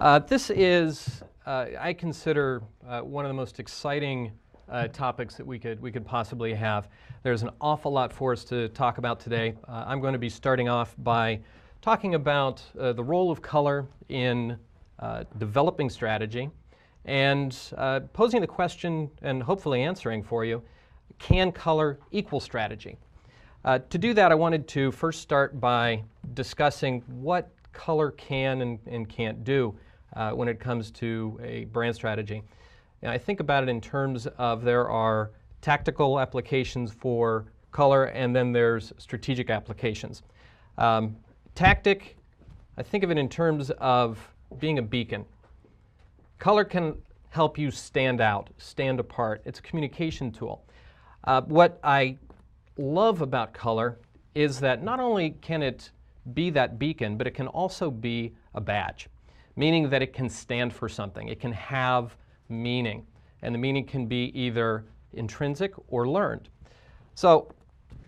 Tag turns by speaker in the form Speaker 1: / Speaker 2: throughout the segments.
Speaker 1: This is, I consider, one of the most exciting topics that we could possibly have. There's an awful lot for us to talk about today. I'm going to be starting off by talking about the role of color in developing strategy and posing the question and hopefully answering for you, can color equal strategy? To do that, I wanted to first start by discussing what color can and can't do when it comes to a brand strategy. And I think about it in terms of there are tactical applications for color and then there's strategic applications. Tactic, I think of it in terms of being a beacon. Color can help you stand out, stand apart. It's a communication tool. What I love about color is that not only can it be that beacon, but it can also be a badge, meaning that it can stand for something. It can have meaning, and the meaning can be either intrinsic or learned. So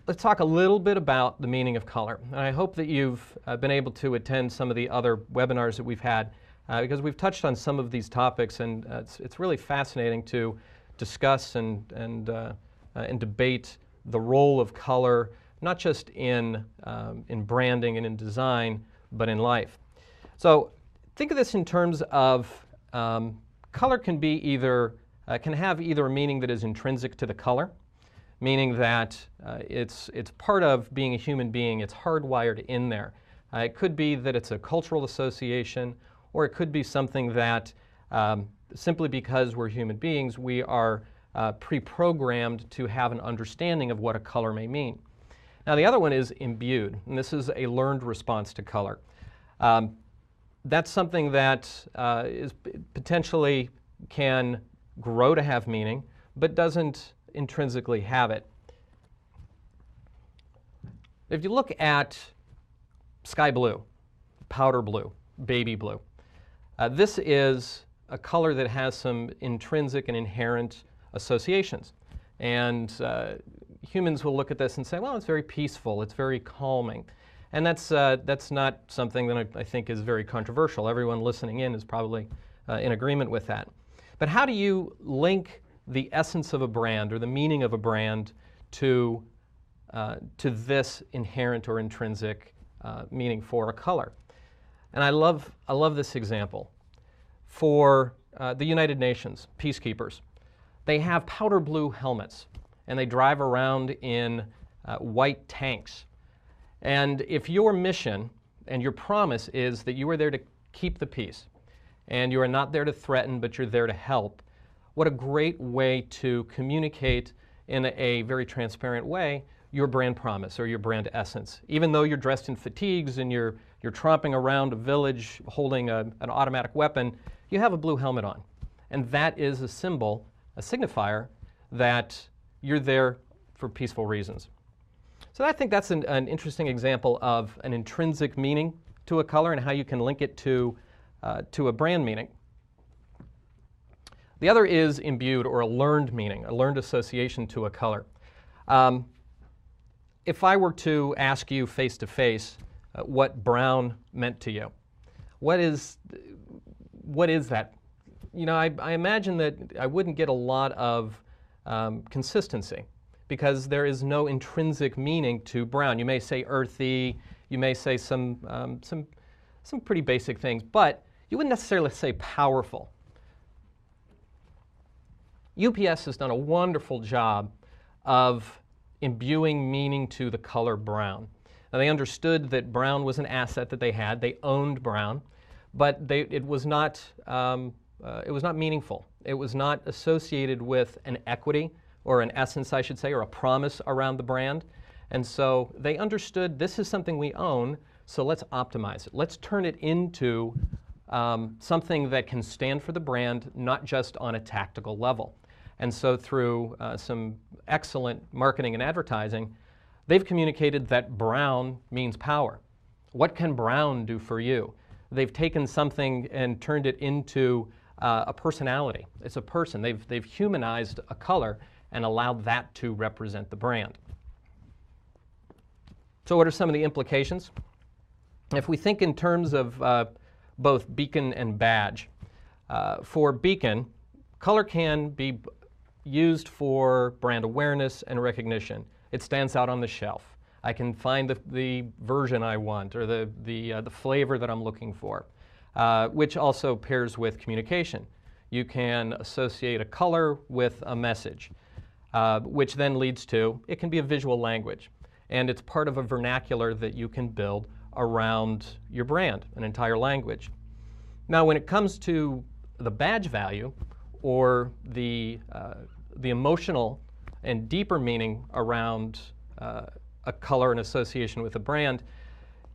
Speaker 1: let's talk a little bit about the meaning of color. And I hope that you've been able to attend some of the other webinars that we've had because we've touched on some of these topics, and it's really fascinating to discuss and debate the role of color, not just in branding and in design, but in life. So think of this in terms of color can be can have either a meaning that is intrinsic to the color, meaning that it's part of being a human being, it's hardwired in there. It could be that it's a cultural association, or it could be something that simply because we're human beings, we are pre-programmed to have an understanding of what a color may mean. Now the other one is imbued, and this is a learned response to color. That's something that is potentially can grow to have meaning, but doesn't intrinsically have it. If you look at sky blue, powder blue, baby blue, this is a color that has some intrinsic and inherent associations. And humans will look at this and say, well, it's very peaceful, it's very calming. And that's not something that I think is very controversial. Everyone listening in is probably in agreement with that. But how do you link the essence of a brand or the meaning of a brand to this inherent or intrinsic meaning for a color? And I love this example. For the United Nations, peacekeepers, they have powder blue helmets, and they drive around in white tanks. And if your mission and your promise is that you are there to keep the peace, and you are not there to threaten, but you're there to help, what a great way to communicate in a very transparent way your brand promise or your brand essence. Even though you're dressed in fatigues and you're tromping around a village holding an automatic weapon, you have a blue helmet on. And that is a symbol, a signifier, that you're there for peaceful reasons. So I think that's an interesting example of an intrinsic meaning to a color and how you can link it to a brand meaning. The other is imbued, or a learned meaning, a learned association to a color. If I were to ask you face to face what brown meant to you, what is that? You know, I imagine that I wouldn't get a lot of consistency because there is no intrinsic meaning to brown. You may say earthy, you may say some pretty basic things, but you wouldn't necessarily say powerful. UPS has done a wonderful job of imbuing meaning to the color brown. Now, they understood that brown was an asset that they had. They owned brown, but it was not meaningful. It was not associated with an equity or an essence, I should say, or a promise around the brand. And so they understood this is something we own, so let's optimize it. Let's turn it into something that can stand for the brand, not just on a tactical level. And so through some excellent marketing and advertising, they've communicated that brown means power. What can brown do for you? They've taken something and turned it into a personality. It's a person. They've humanized a color and allowed that to represent the brand. So what are some of the implications? If we think in terms of both beacon and badge. For beacon, color can be used for brand awareness and recognition. It stands out on the shelf. I can find the version I want or the flavor that I'm looking for, which also pairs with communication. You can associate a color with a message, which then leads to, it can be a visual language. And it's part of a vernacular that you can build around your brand, an entire language. Now, when it comes to the badge value or the emotional and deeper meaning around a color and association with a brand,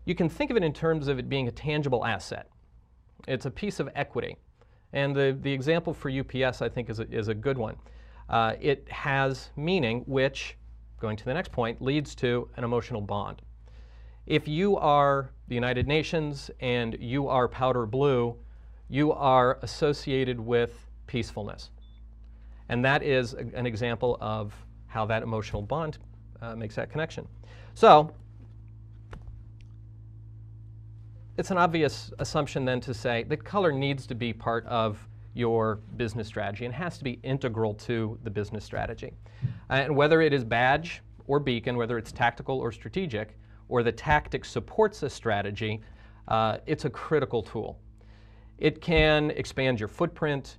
Speaker 1: you can think of it in terms of it being a tangible asset. It's a piece of equity. And the example for UPS, I think, is a good one. It has meaning, which, going to the next point, leads to an emotional bond. If you are the United Nations and you are powder blue, you are associated with peacefulness. And that is an example of how that emotional bond makes that connection. So it's an obvious assumption then to say that color needs to be part of your business strategy and has to be integral to the business strategy. And whether it is badge or beacon, whether it's tactical or strategic, or the tactic supports a strategy, it's a critical tool. It can expand your footprint,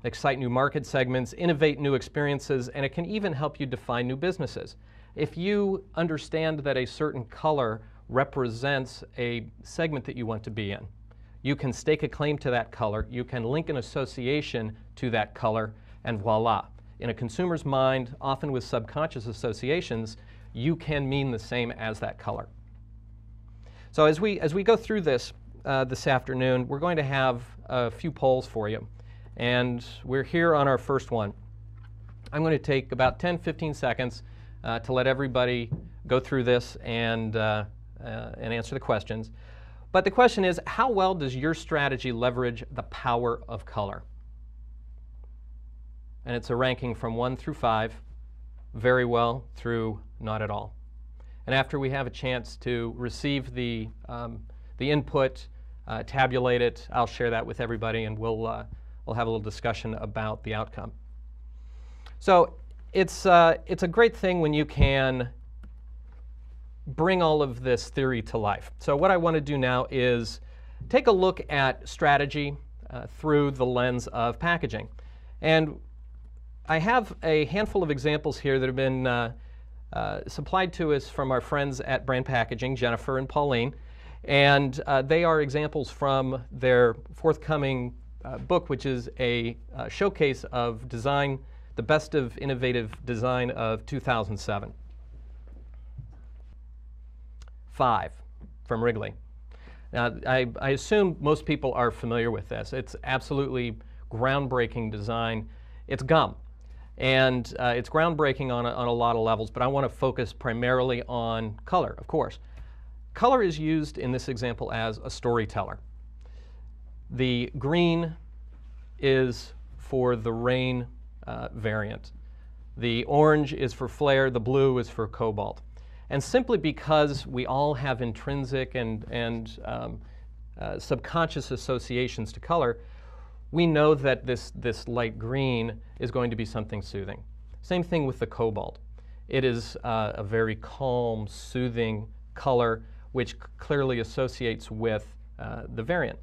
Speaker 1: excite new market segments, innovate new experiences, and it can even help you define new businesses. If you understand that a certain color represents a segment that you want to be in, you can stake a claim to that color, you can link an association to that color, and voila. In a consumer's mind, often with subconscious associations, you can mean the same as that color. So as we go through this this afternoon, we're going to have a few polls for you. And we're here on our first one. I'm going to take about 10-15 seconds to let everybody go through this and answer the questions. But the question is, how well does your strategy leverage the power of color? And it's a ranking from 1 through 5, very well through not at all. And after we have a chance to receive the input, tabulate it, I'll share that with everybody, and we'll have a little discussion about the outcome. So it's a great thing when you can bring all of this theory to life. So what I want to do now is take a look at strategy through the lens of packaging. And I have a handful of examples here that have been supplied to us from our friends at Brand Packaging, Jennifer and Pauline. And they are examples from their forthcoming book, which is a showcase of design, the best of innovative design of 2007. 5 from Wrigley. Now, I assume most people are familiar with this. It's absolutely groundbreaking design. It's gum. And it's groundbreaking on a lot of levels, but I want to focus primarily on color, of course. Color is used in this example as a storyteller. The green is for the rain variant. The orange is for flare, the blue is for cobalt. And simply because we all have intrinsic and subconscious associations to color, we know that this light green is going to be something soothing. Same thing with the cobalt. It is a very calm, soothing color, which clearly associates with the variant.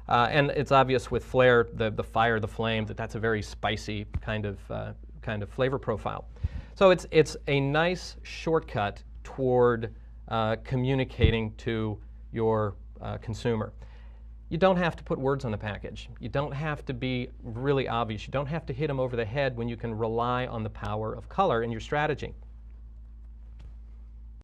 Speaker 1: And it's obvious with flare, the fire, the flame, that's a very spicy kind of flavor profile. So it's a nice shortcut toward communicating to your consumer. You don't have to put words on the package. You don't have to be really obvious. You don't have to hit them over the head when you can rely on the power of color in your strategy.